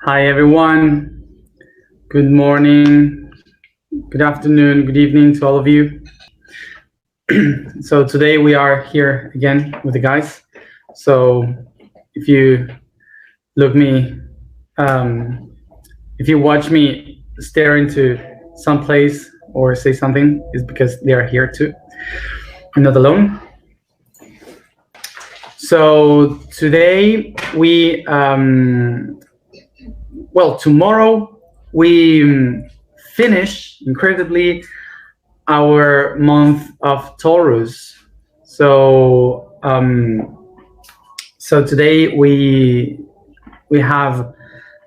Hi everyone. Good morning, good afternoon, good evening to all of you. So today we are here again with the guys. So if you look me, if you watch me stare into some place or say something, it's because they are here too. I'm not alone. So today we, tomorrow we finish incredibly our month of Taurus. So today we have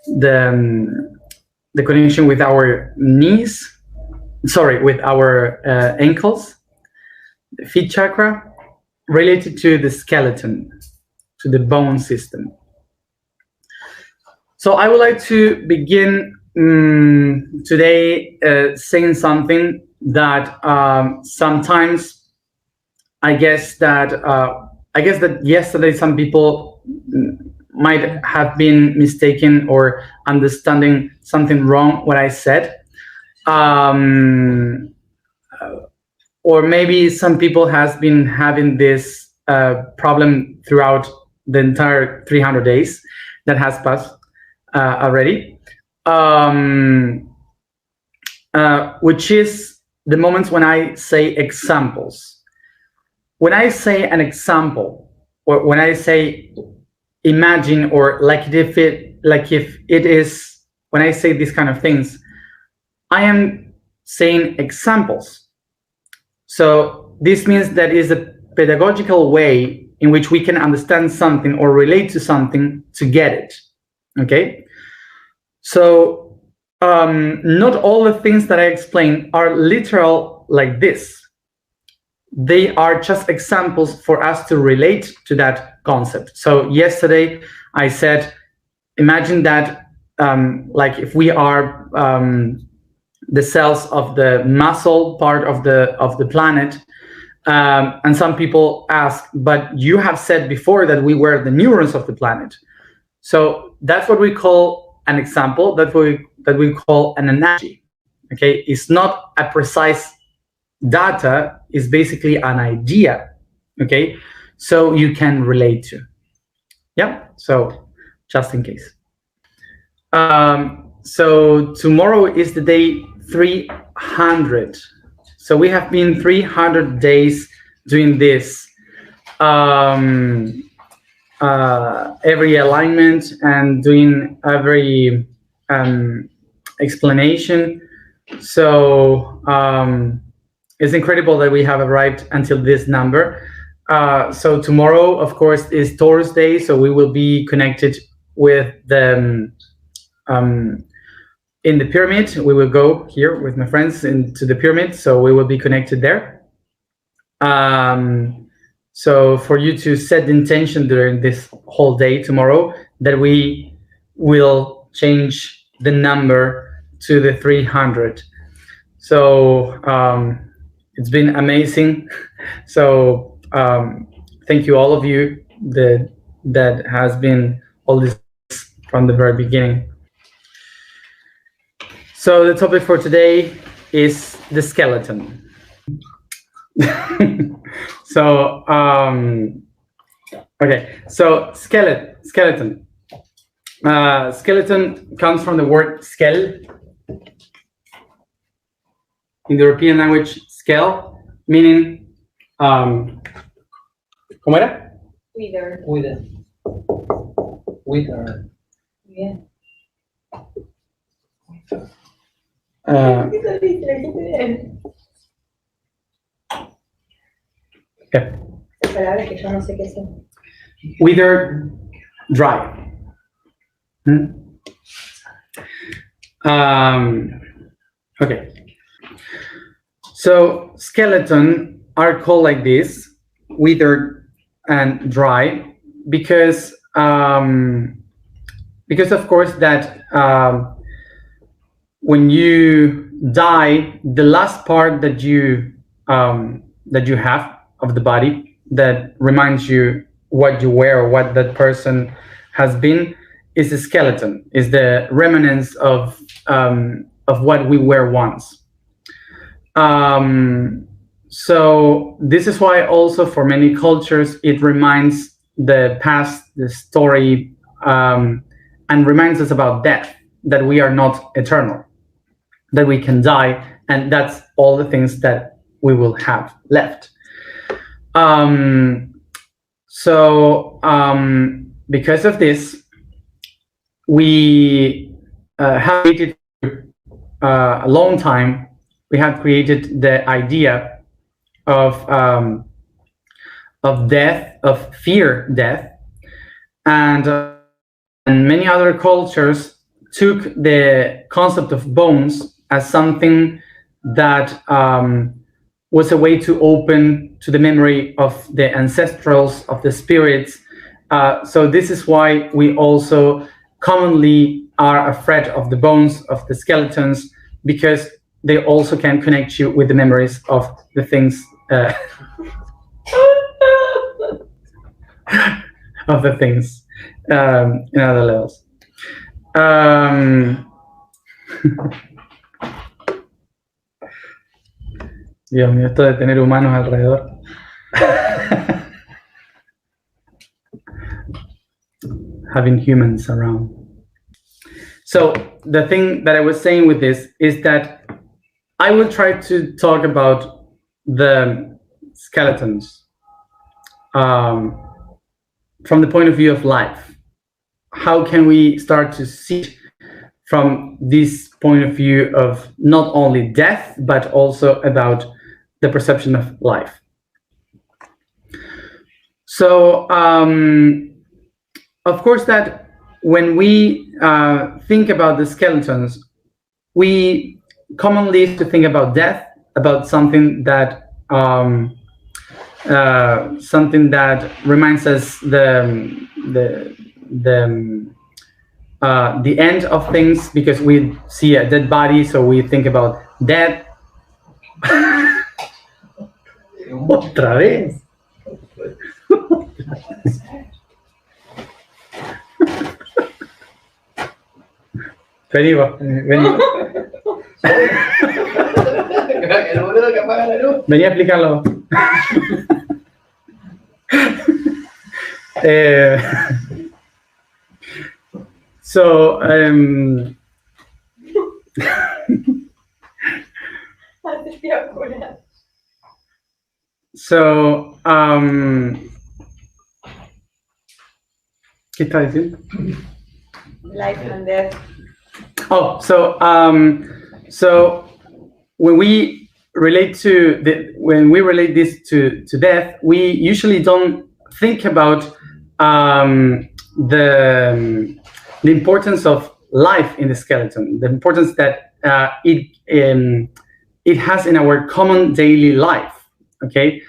the connection with our knees, with our ankles, the feet chakra, related to the skeleton, to the bone system. So I would like to begin today saying something that sometimes I guess that yesterday some people might have been mistaken or understanding something wrong what I said, or maybe some people has been having this problem throughout the entire 300 days that has passed already, which is the moments when I say examples. When I say an example, or when I say imagine, or like if it is, when I say these kind of things, I am saying examples. So this means that is a pedagogical way in which we can understand something or relate to something to get it. Okay? So not all the things that I explain are literal like this. They are just examples for us to relate to that concept. So yesterday I said, imagine that like if we are the cells of the muscle part of the planet, and some people ask, but you have said before that we were the neurons of the planet. So that's what we call an example, that we call an analogy. Okay, it's not a precise data, is basically an idea. Okay, so you can relate to. Yeah, so just in case. So tomorrow is the day 300. So we have been 300 days doing this, every alignment and doing every explanation. So it's incredible that we have arrived until this number. So tomorrow, of course, is Taurus Day, so we will be connected with the in the pyramid. We will go here with my friends into the pyramid, so we will be connected there. So for you to set the intention during this whole day tomorrow that we will change the number to the 300. So it's been amazing. So thank you all of you that has been all this from the very beginning. So the topic for today is the skeleton. So okay, so skeleton. Skeleton comes from the word skell. In the European language, skell, meaning ¿cómo era? Wither. Yeah. Okay. Palabras que yo no sé qué son. Wither, dry. Okay. So skeleton are called like this, withered and dry, because of course that when you die, the last part that you have of the body that reminds you what you were or what that person has been is the skeleton, is the remnants of what we were once. So this is why also for many cultures it reminds the past, the story, and reminds us about death, that we are not eternal, that we can die, and that's all the things that we will have left. Because of this, we have created a long time. We have created the idea of death, of fear death, and many other cultures took the concept of bones as something that was a way to open to the memory of the ancestrals, of the spirits. So this is why we also commonly are afraid of the bones, of the skeletons, because they also can connect you with the memories of the things of the things in other levels. Dios mío, esto de tener humanos alrededor. Having humans around. So the thing that I was saying with this is that I will try to talk about the skeletons from the point of view of life. How can we start to see from this point of view of not only death, but also about the perception of life? So, of course, that when we think about the skeletons, we commonly used to think about death, about something that reminds us the end of things, because we see a dead body, so we think about death. Otra vez. Vení, vení. Vení a explicarlo. So, ¿qué está diciendo? Life and death. Oh, so when we relate this to death, we usually don't think about the importance of life in the skeleton, the importance that it has in our common daily life. Okay,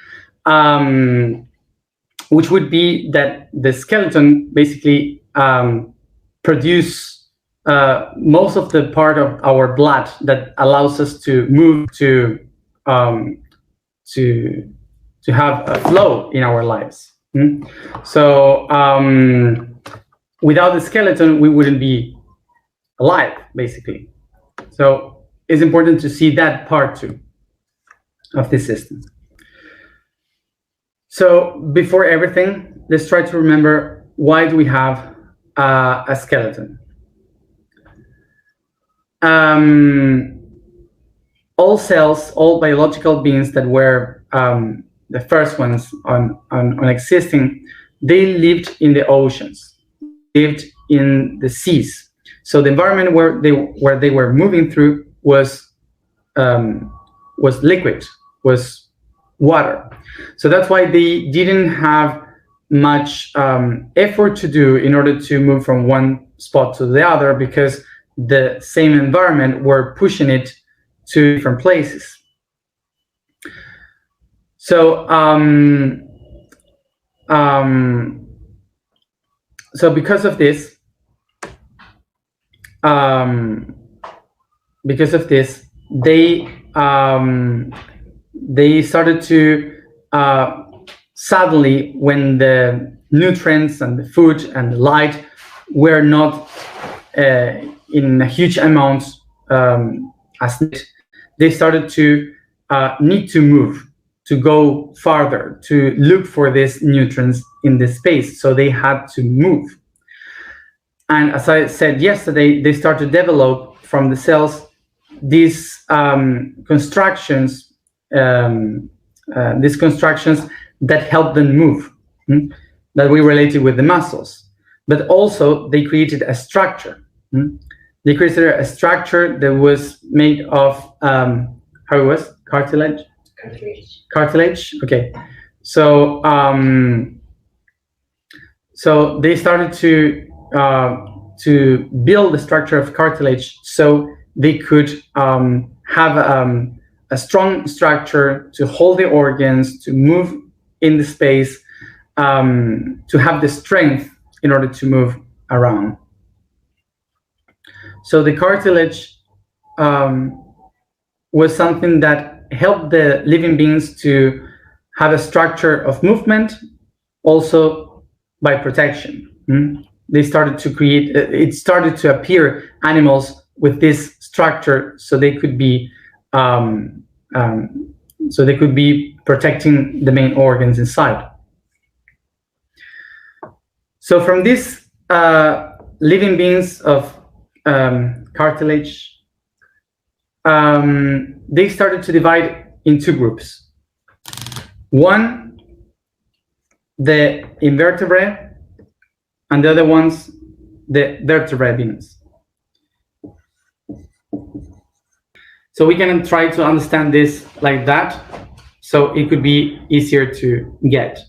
which would be that the skeleton basically produce most of the part of our blood that allows us to move, to have a flow in our lives. So without the skeleton, we wouldn't be alive, basically. So it's important to see that part too of the system. So before everything, let's try to remember, why do we have a skeleton? All cells, all biological beings that were the first ones on existing, they lived in the oceans, lived in the seas. So the environment where they were moving through was liquid, was water. So that's why they didn't have much effort to do in order to move from one spot to the other, because the same environment were pushing it to different places. So so because of this, they started to suddenly, when the nutrients and the food and the light were not in huge amounts as needed, they started to need to move, to go farther, to look for these nutrients in the space. So they had to move. And as I said yesterday, they start to develop from the cells these constructions that help them move, that we related with the muscles. But also they created a structure. They created a structure that was made of, how it was? Cartilage? Cartilage, okay. So, so they started to build the structure of cartilage so they could have a strong structure to hold the organs, to move in the space, to have the strength in order to move around. So the cartilage was something that helped the living beings to have a structure of movement, also by protection. They started to create, it started to appear animals with this structure so they could be protecting the main organs inside. So from these living beings of cartilage, they started to divide in two groups. One, the invertebrate, and the other ones, the vertebrate beings. So we can try to understand this like that, so it could be easier to get.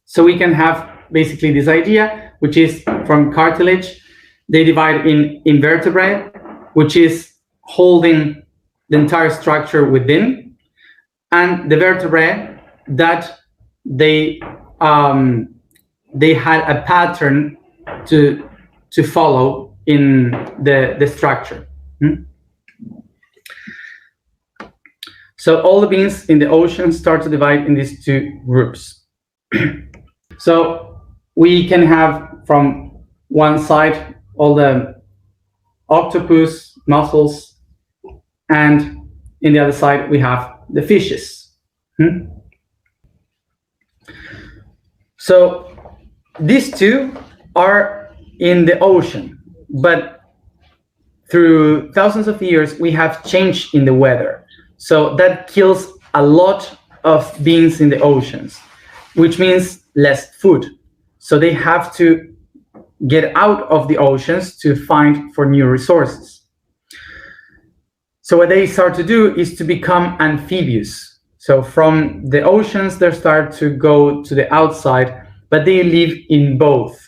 So we can have basically this idea, which is from cartilage, they divide in invertebrate, which is holding the entire structure within, and the vertebrae that they had a pattern to follow in the structure. So all the beings in the ocean start to divide in these two groups. So we can have from one side all the octopus, mussels, and in the other side we have the fishes. So these two are in the ocean, but through thousands of years we have changed in the weather. So that kills a lot of beings in the oceans, which means less food. So they have to get out of the oceans to find for new resources. So what they start to do is to become amphibious. So from the oceans, they start to go to the outside, but they live in both.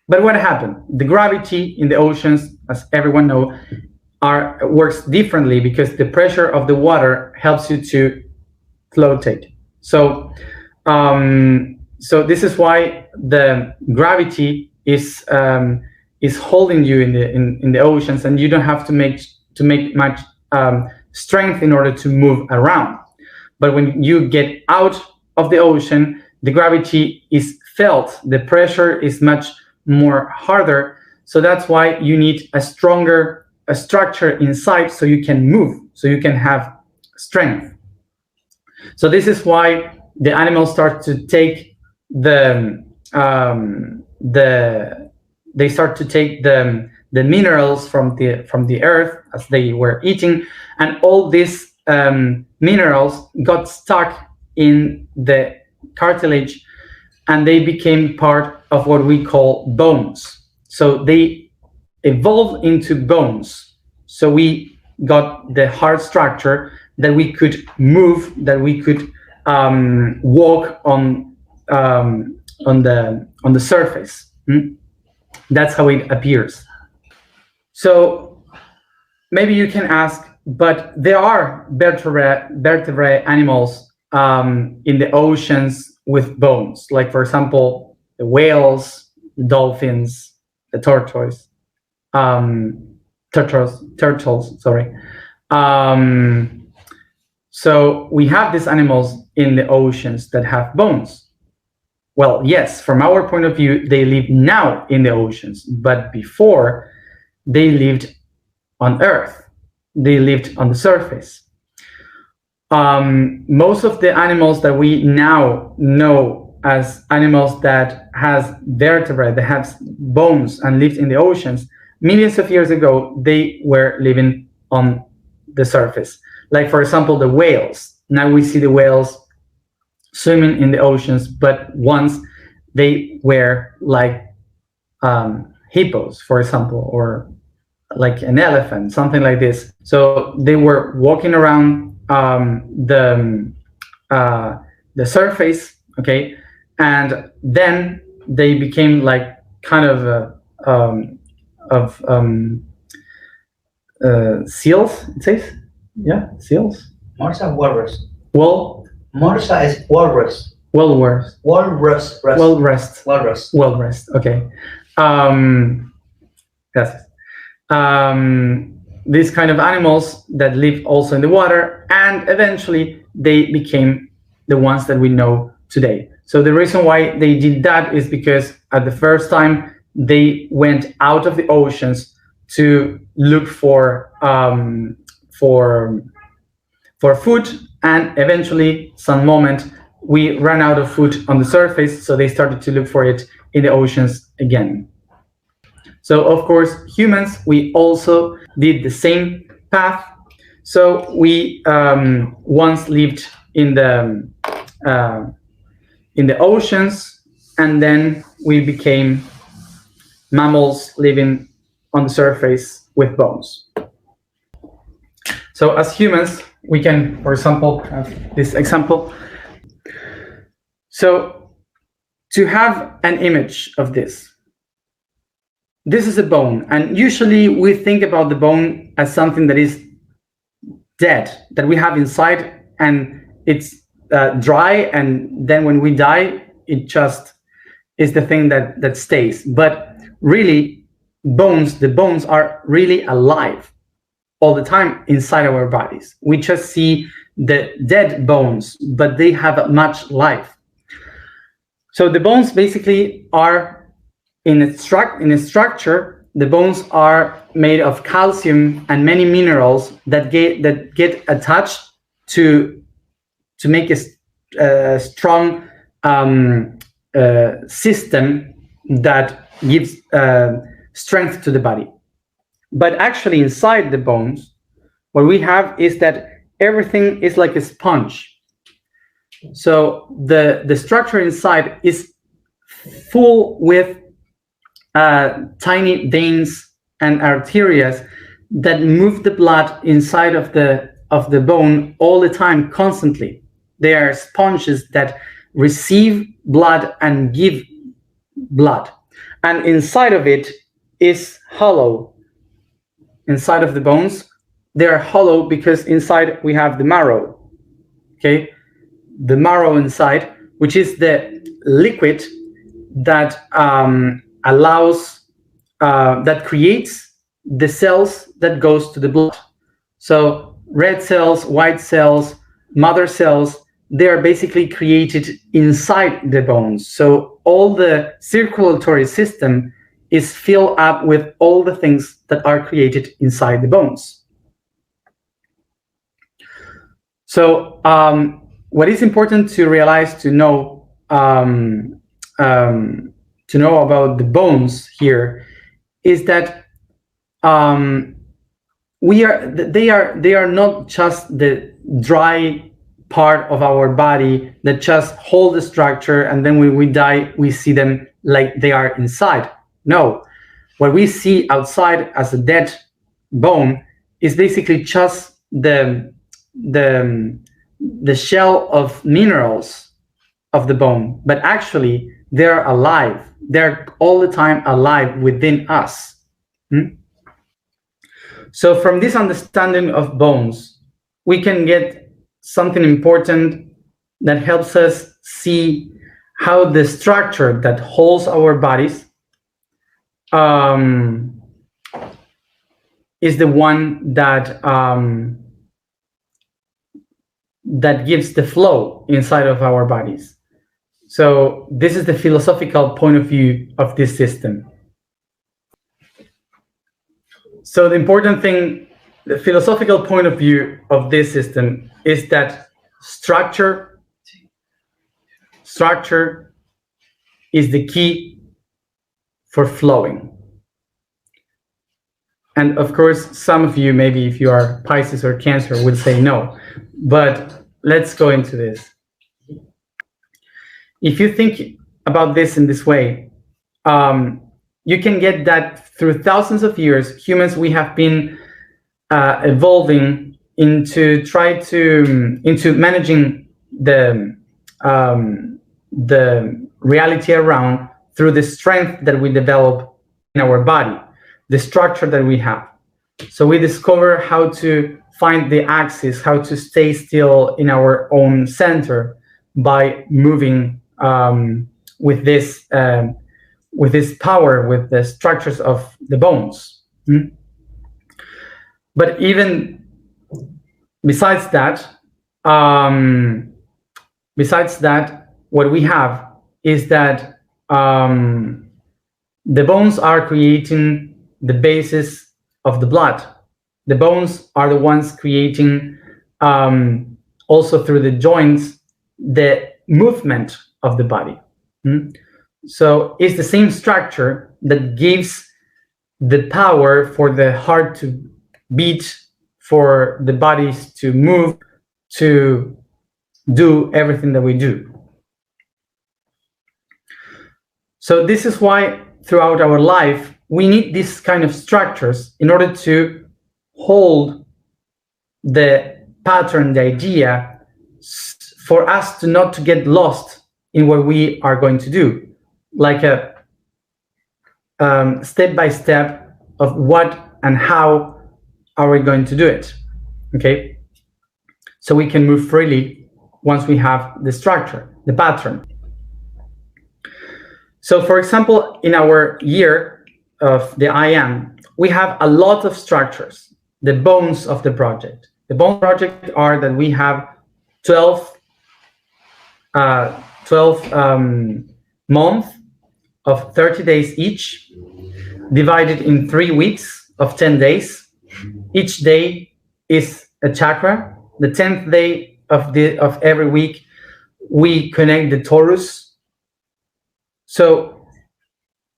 But what happened? The gravity in the oceans, as everyone knows, works differently because the pressure of the water helps you to floatate. So, so this is why the gravity is holding you in the oceans, and you don't have to make much strength in order to move around. But when you get out of the ocean, the gravity is felt. The pressure is much more harder. So that's why you need a stronger structure inside so you can move, so you can have strength. So this is why the animals start to take the minerals from the earth as they were eating, and all these minerals got stuck in the cartilage, and they became part of what we call bones. So they evolved into bones. So we got the hard structure that we could move, that we could walk on the surface. That's how it appears. So maybe you can ask, but there are vertebrate animals in the oceans with bones, like for example the whales, the dolphins, the turtles. Sorry. So we have these animals in the oceans that have bones. Well, yes, from our point of view, they live now in the oceans, but before they lived on Earth. They lived on the surface. Most of the animals that we now know as animals that has vertebrae, that have bones and lived in the oceans, millions of years ago, they were living on the surface. Like, for example, the whales. Now we see the whales swimming in the oceans, but once they were like hippos, for example, or like an elephant, something like this. So they were walking around the surface, okay, and then they became like kind of seals. It says, yeah, seals. Marsa walrus. Well, Marsa is walrus. Walrus. Walrus. Walrus. Walrus. Walrus. Okay. Yes. These kind of animals that live also in the water, and eventually they became the ones that we know today. So the reason why they did that is because at the first time they went out of the oceans to look for food, and eventually some moment we ran out of food on the surface, so they started to look for it in the oceans again. So of course, humans, we also did the same path. So we once lived in the oceans, and then we became mammals living on the surface with bones. So as humans, we can, for example, have this example. So to have an image of this is a bone, and usually we think about the bone as something that is dead, that we have inside, and it's dry, and then when we die, it just is the thing that stays. But really, the bones are really alive all the time inside our bodies. We just see the dead bones, but they have much life. So the bones basically are in a structure. The bones are made of calcium and many minerals that get attached to make a strong system that gives strength to the body. But actually inside the bones, what we have is that everything is like a sponge. So the structure inside is full with tiny veins and arteries that move the blood inside of the bone all the time, constantly. They are sponges that receive blood and give blood. And inside of it is hollow. Inside of the bones, they are hollow because inside we have the marrow. Okay, the marrow inside, which is the liquid that that creates the cells that goes to the blood. So red cells, white cells, mother cells, they are basically created inside the bones. So all the circulatory system is filled up with all the things that are created inside the bones. So what is important to realize, to know about the bones here, is that they are not just the dry part of our body that just hold the structure, and then when we die we see them like they are inside. No, what we see outside as a dead bone is basically just the shell of minerals of the bone, but actually they're alive. They're all the time alive within us. So from this understanding of bones, we can get something important that helps us see how the structure that holds our bodies is the one that that gives the flow inside of our bodies. So this is the philosophical point of view of this system. So the important thing, the philosophical point of view of this system is that structure is the key for flowing. And of course, some of you, maybe if you are Pisces or Cancer, would say no. But let's go into this. If you think about this in this way, you can get that through thousands of years, humans, we have been evolving into managing the reality around through the strength that we develop in our body, the structure that we have. So we discover how to find the axis, how to stay still in our own center by moving with this power, with the structures of the bones. But even besides that, what we have is that the bones are creating the basis of the blood. The bones are the ones creating, also through the joints, the movement of the body. So it's the same structure that gives the power for the heart to beat, for the bodies to move, to do everything that we do. So this is why throughout our life, we need these kind of structures in order to hold the pattern, the idea, for us to not to get lost in what we are going to do, like a step by step of what and how are we going to do it, okay? So we can move freely once we have the structure, the pattern. So for example, in our year of the IM, we have a lot of structures, the bones of the project. The bone project are that we have 12 months of 30 days each, divided in 3 weeks of 10 days. Each day is a chakra. The 10th day of every week, we connect the Taurus. So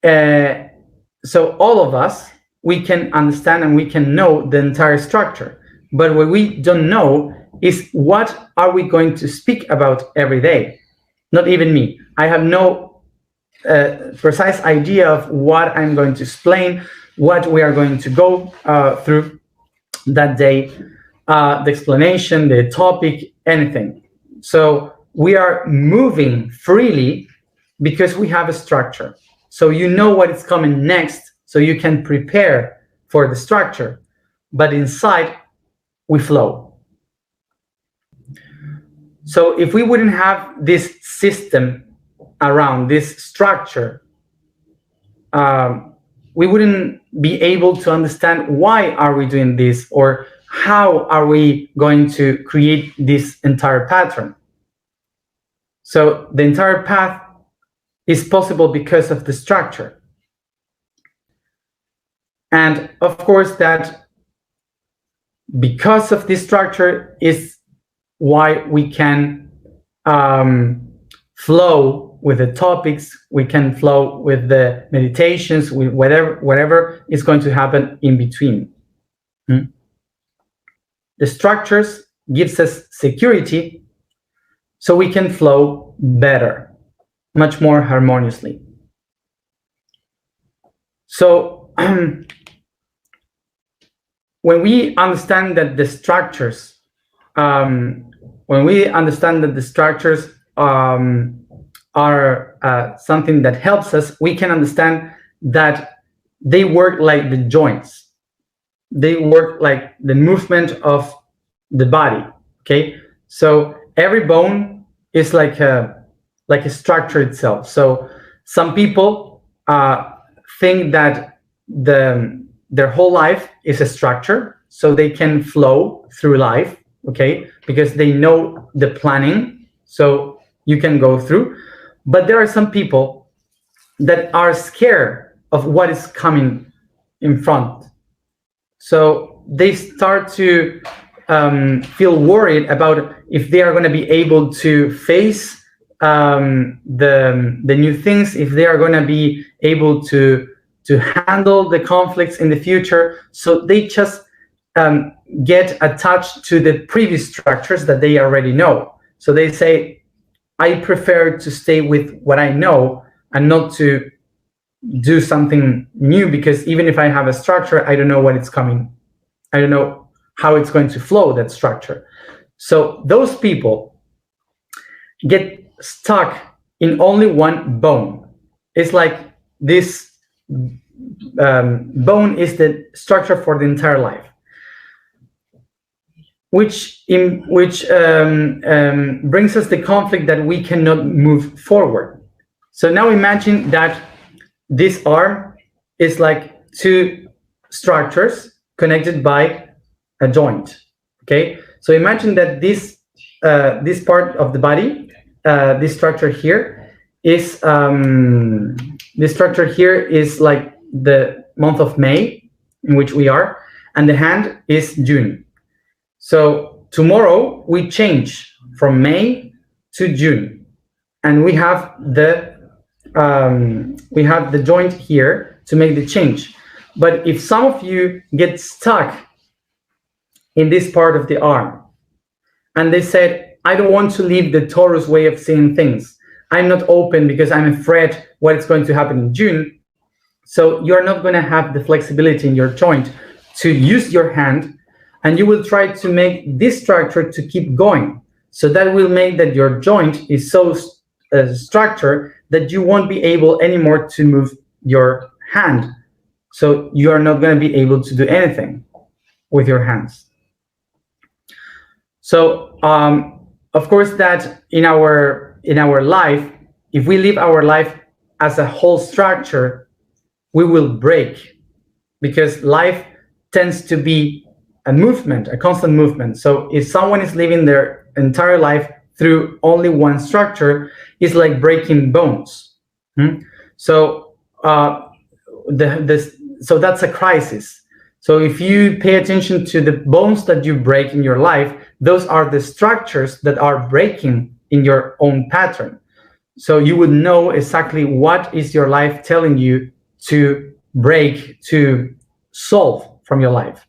all of us, we can understand and we can know the entire structure. But what we don't know is what are we going to speak about every day. Not even me. I have no precise idea of what I'm going to explain, what we are going to go through that day, the explanation, the topic, anything. So we are moving freely because we have a structure. So you know what is coming next, so you can prepare for the structure. But inside, we flow. So if we wouldn't have this system around this structure, we wouldn't be able to understand why are we doing this, or how are we going to create this entire pattern. So the entire path is possible because of the structure. And of course that because of this structure is why we can flow with the topics, we can flow with the meditations, with whatever is going to happen in between. The structures gives us security, so we can flow better, much more harmoniously. So when we understand that the structures, are something that helps us, we can understand that they work like the joints. They work like the movement of the body. Okay, so every bone is like a structure itself. So some people think that their whole life is a structure, so they can flow through life, okay, because they know the planning, so you can go through. But there are some people that are scared of what is coming in front. So they start to feel worried about if they are going to be able to face the new things, if they are going to be able to handle the conflicts in the future. So they just get attached to the previous structures that they already know. So they say, I prefer to stay with what I know and not to do something new, because even if I have a structure, I don't know what it's coming. I don't know how it's going to flow, that structure. So those people get stuck in only one bone. It's like this bone is the structure for the entire life, which brings us the conflict that we cannot move forward. So now imagine that this arm is like two structures connected by a joint. Okay, so imagine that this part of the body, this structure here is like the month of May in which we are, and the hand is June. So tomorrow we change from May to June, and we have the joint here to make the change. But if some of you get stuck in this part of the arm and they said, I don't want to leave the Taurus way of seeing things, I'm not open because I'm afraid what is going to happen in June, so you're not going to have the flexibility in your joint to use your hand, and you will try to make this structure to keep going. So that will make that your joint is so structured that you won't be able anymore to move your hand. So you are not going to be able to do anything with your hands. So of course that in our life, if we live our life as a whole structure, we will break, because life tends to be a movement, a constant movement. So if someone is living their entire life through only one structure, it's like breaking bones. So so that's a crisis. So if you pay attention to the bones that you break in your life, those are the structures that are breaking in your own pattern. So you would know exactly what is your life telling you to break, to solve from your life.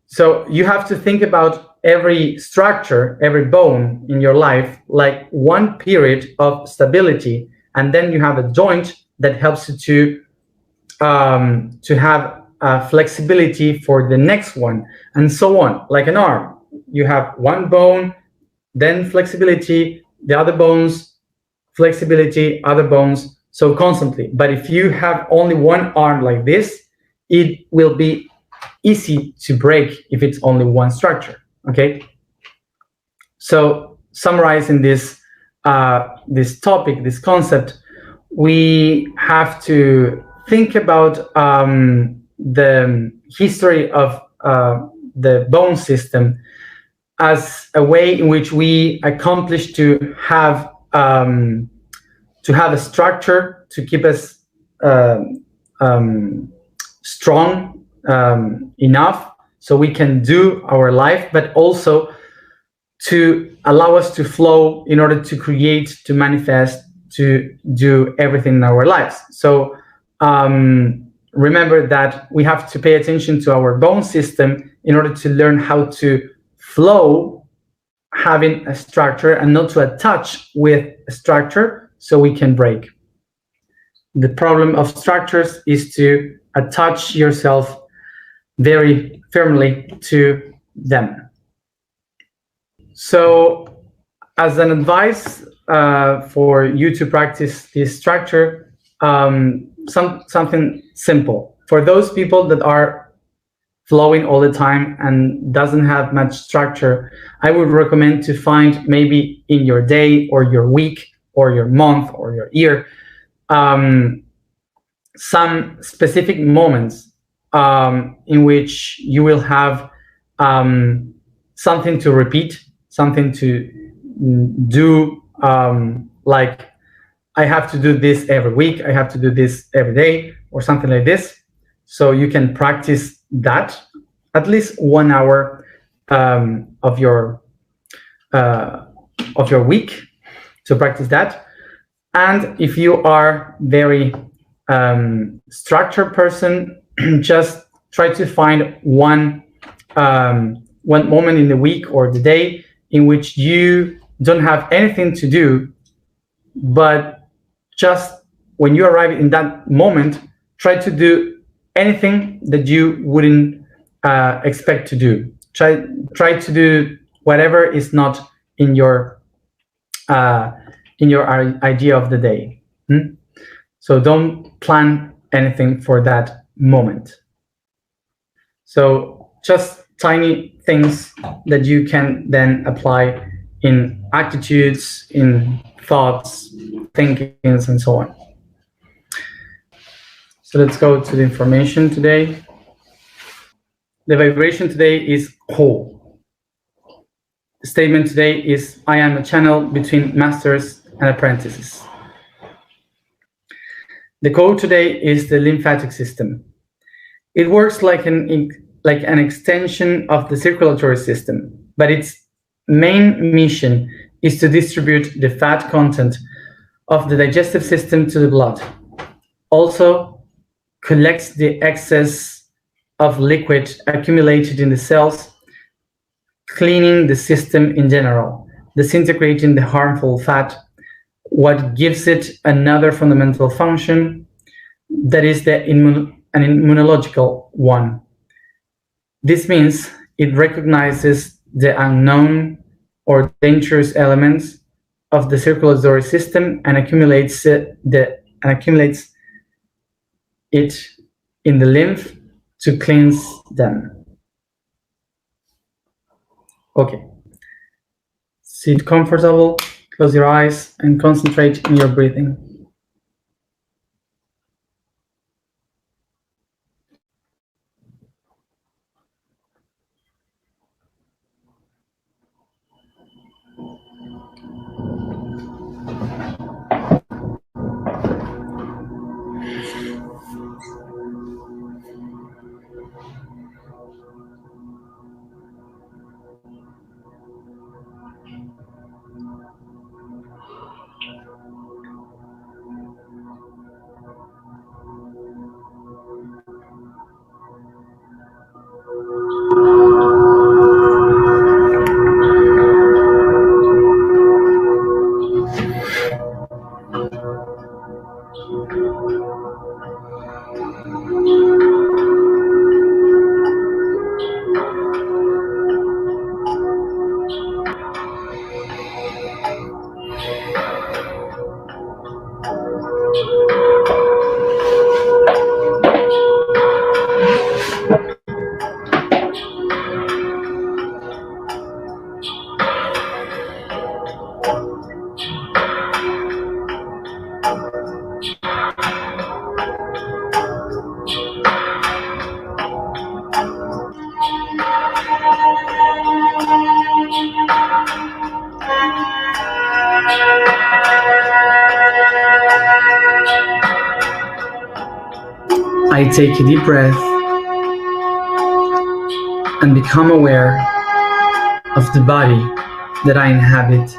So you have to think about every structure, every bone in your life, like one period of stability, and then you have a joint that helps you to have flexibility for the next one, and so on. Like an arm, you have one bone, then flexibility, the other bones, flexibility, other bones, so constantly. But if you have only one arm like this, it will be easy to break if it's only one structure. Okay, so summarizing this topic, this concept, we have to think about the history of the bone system as a way in which we accomplish to have a structure to keep us strong enough so we can do our life, but also to allow us to flow in order to create, to manifest, to do everything in our lives. So remember that we have to pay attention to our bone system in order to learn how to flow having a structure and not to attach with a structure so we can break. The problem of structures is to attach yourself very firmly to them. So as an advice for you to practice this structure, something simple. For those people that are flowing all the time and doesn't have much structure, I would recommend to find maybe in your day or your week or your month or your year some specific moments in which you will have something to repeat, something to do like I have to do this every week, I have to do this every day, or something like this. So you can practice that at least 1 hour of your week to practice that. And if you are very structured person, just try to find one moment in the week or the day in which you don't have anything to do, but just when you arrive in that moment, try to do anything that you wouldn't expect to do. Try to do whatever is not in your idea of the day. So don't plan anything for that moment. So just tiny things that you can then apply in attitudes, in thoughts, thinkings, and so on. So let's go to the information today. The vibration today is whole. The statement today is, I am a channel between masters and apprentices. The code today is the lymphatic system. It works like an extension of the circulatory system, but its main mission is to distribute the fat content of the digestive system to the blood. Also collects the excess of liquid accumulated in the cells, cleaning the system in general, disintegrating the harmful fat, what gives it another fundamental function, that is an immunological one. This means it recognizes the unknown or dangerous elements of the circulatory system and accumulates it in the lymph to cleanse them. Okay. Sit comfortable, close your eyes, and concentrate in your breathing. I take a deep breath and become aware of the body that I inhabit.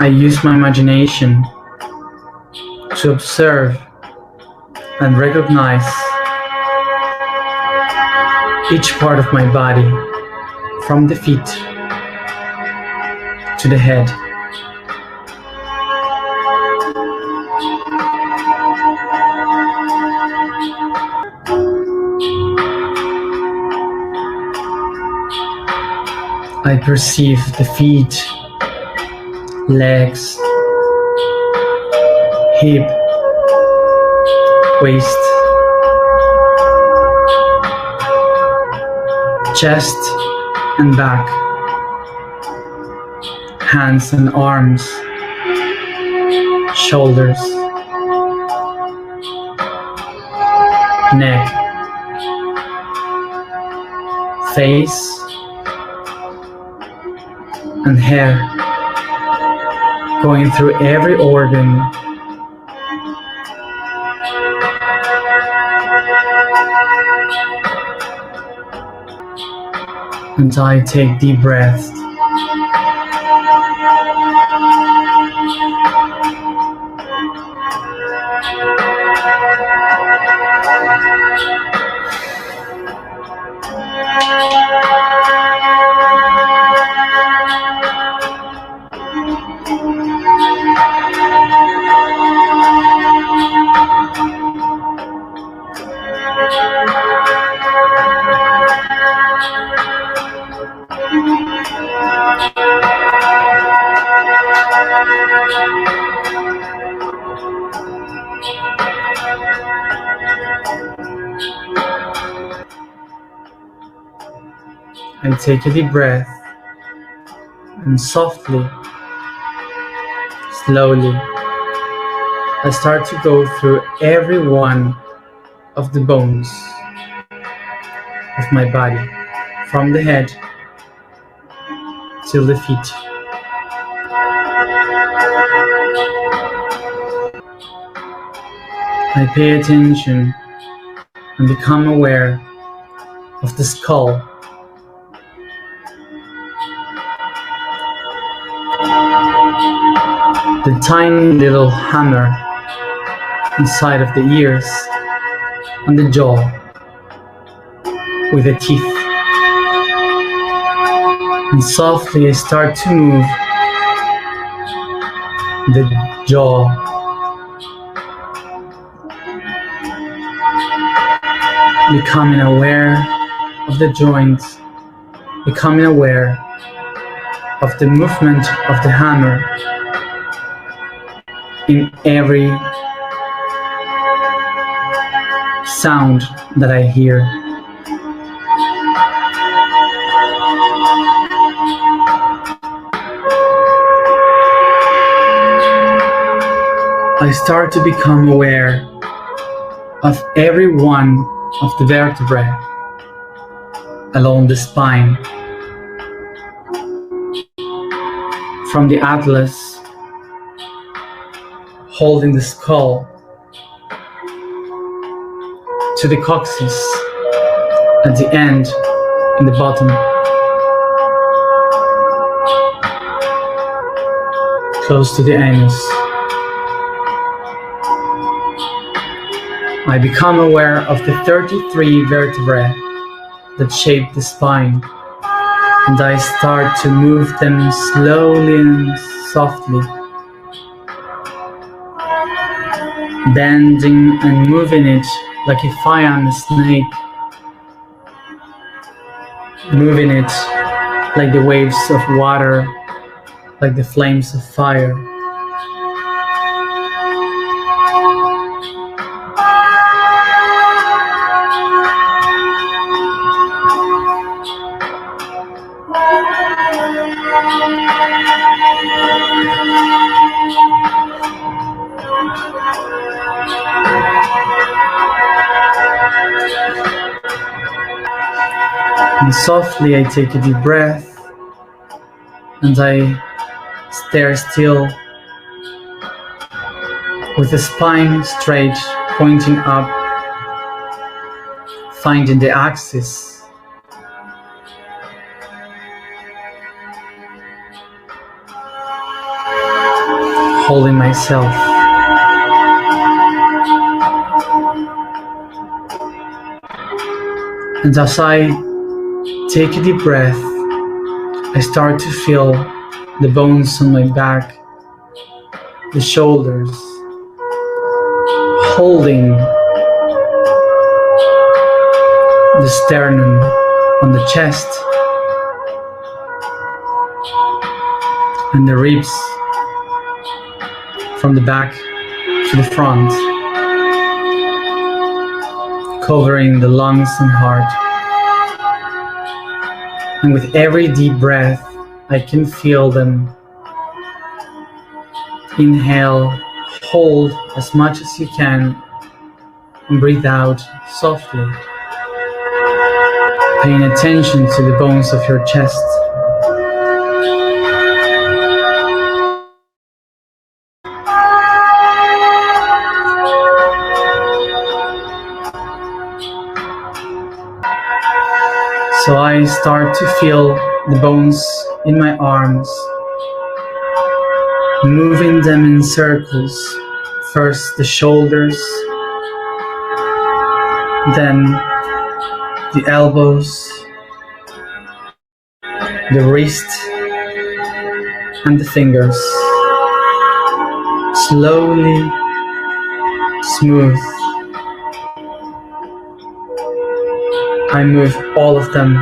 I use my imagination to observe and recognize each part of my body, from the feet to the head. I perceive the feet, legs, hip, waist, chest and back, hands and arms, shoulders, neck, face, and hair, going through every organ, and I take deep breaths. I take a deep breath and softly, slowly, I start to go through every one of the bones of my body, from the head till the feet. I pay attention and become aware of the skull, the tiny little hammer inside of the ears, and the jaw with the teeth. And softly I start to move the jaw, becoming aware of the joints, becoming aware of the movement of the hammer in every sound that I hear. I start to become aware of every one of the vertebrae along the spine, from the atlas holding the skull to the coccyx at the end in the bottom, close to the anus. I become aware of the 33 vertebrae that shape the spine, and I start to move them slowly and softly, bending and moving it like if I am a snake, moving it like the waves of water, like the flames of fire. And softly I take a deep breath and I stare still with the spine straight, pointing up, finding the axis. Holding myself. And as I take a deep breath, I start to feel the bones on my back, the shoulders, holding the sternum on the chest, and the ribs from the back to the front, covering the lungs and heart. And with every deep breath, I can feel them. Inhale, hold as much as you can, and breathe out softly, paying attention to the bones of your chest. So I start to feel the bones in my arms, moving them in circles. First the shoulders, then the elbows, the wrist, and the fingers. Slowly, smooth. I move all of them.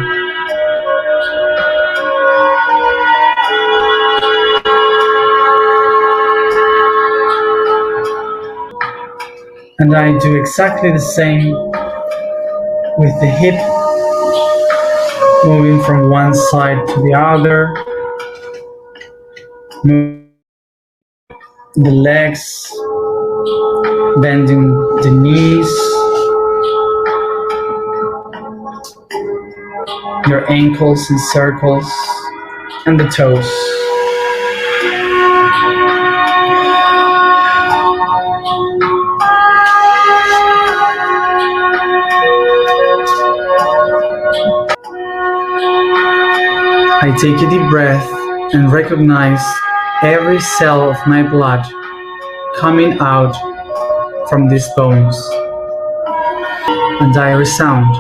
And I do exactly the same with the hip, moving from one side to the other. Move the legs, bending the knees, your ankles in circles, and the toes. I take a deep breath and recognize every cell of my blood coming out from these bones. And I resound.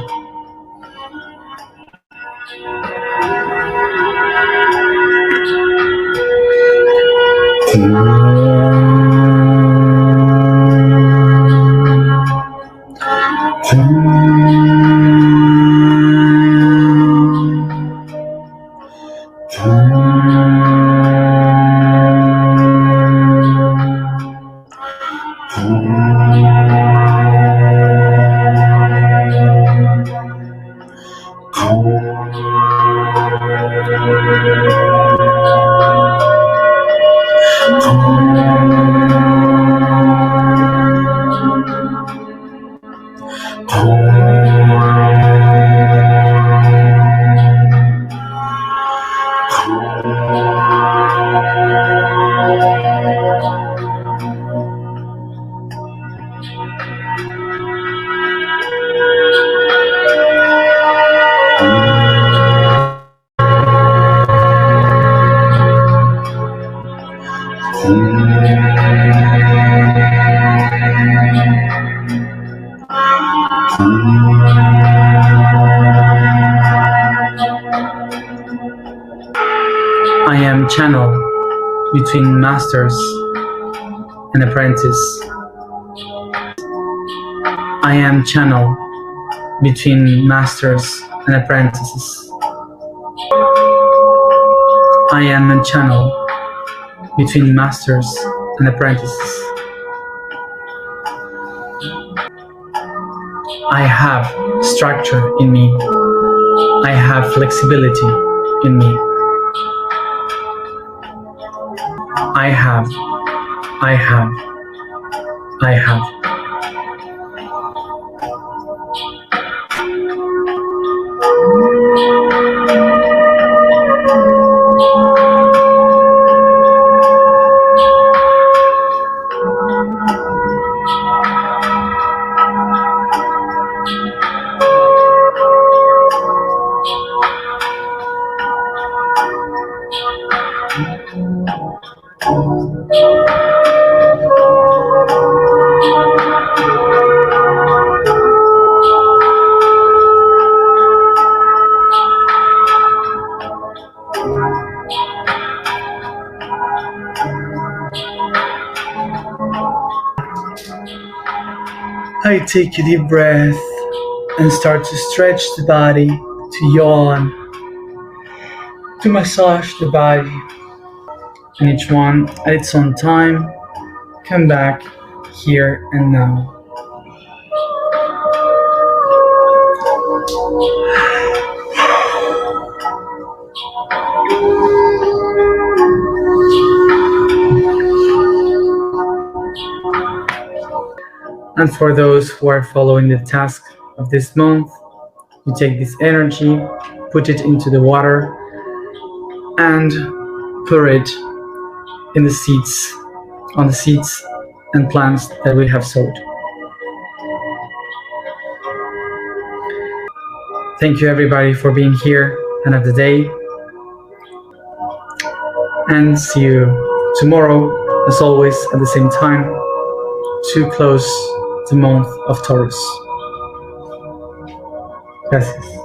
I am channel between masters and apprentice. I am channel between masters and apprentices. I am a channel between masters and apprentices. I have structure in me. I have flexibility in me. I have. I take a deep breath and start to stretch the body, to yawn, to massage the body. And each one at its own time, come back here and now. And for those who are following the task of this month, you take this energy, put it into the water, and pour it in the seeds, on the seeds and plants that we have sowed. Thank you everybody for being here and of the day. And see you tomorrow, as always, at the same time, to close the month of Taurus. Gracias.